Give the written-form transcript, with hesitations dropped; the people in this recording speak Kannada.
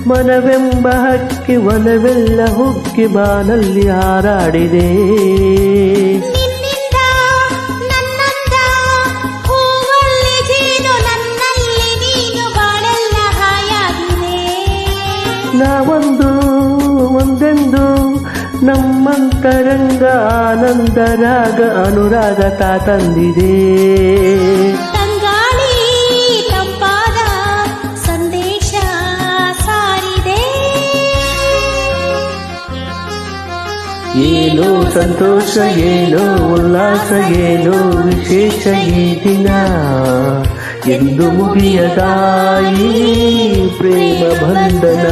ಮನವೆಂಬ ಹಕ್ಕಿ ವನವೆಲ್ಲ ಹುಕ್ಕಿ ಬಾನಲ್ಲಿ ಹಾರಾಡಿದೆ. ನಿನ್ನಿಂದ ನನ್ನಂದ ಹೂವಲ್ಲಿ ಜೇನು ನನ್ನಲ್ಲಿ ನೀನು ಬಾಳೆಲ್ಲ ಹಾಯಾಗಿದೆ. ನಾವೊಂದು ಒಂದೆಂದು ನಮ್ಮಂತರಂಗ ಆನಂದ ರಾಗ ಅನುರಾಗ ತಂದಿದೆ. ತಂಗಾಳಿ ತಂಪಾದ ಸಂದೇಶ ಸಾರಿದೆ. ಏನೋ ಸಂತೋಷ ಏನೋ ಉಲ್ಲಾಸ ಏನೋ ವಿಶೇಷ ಈ ದಿನ ಎಂದು ಮುಗಿಯದ ಈ ಪ್ರೇಮ ಬಂಧನ.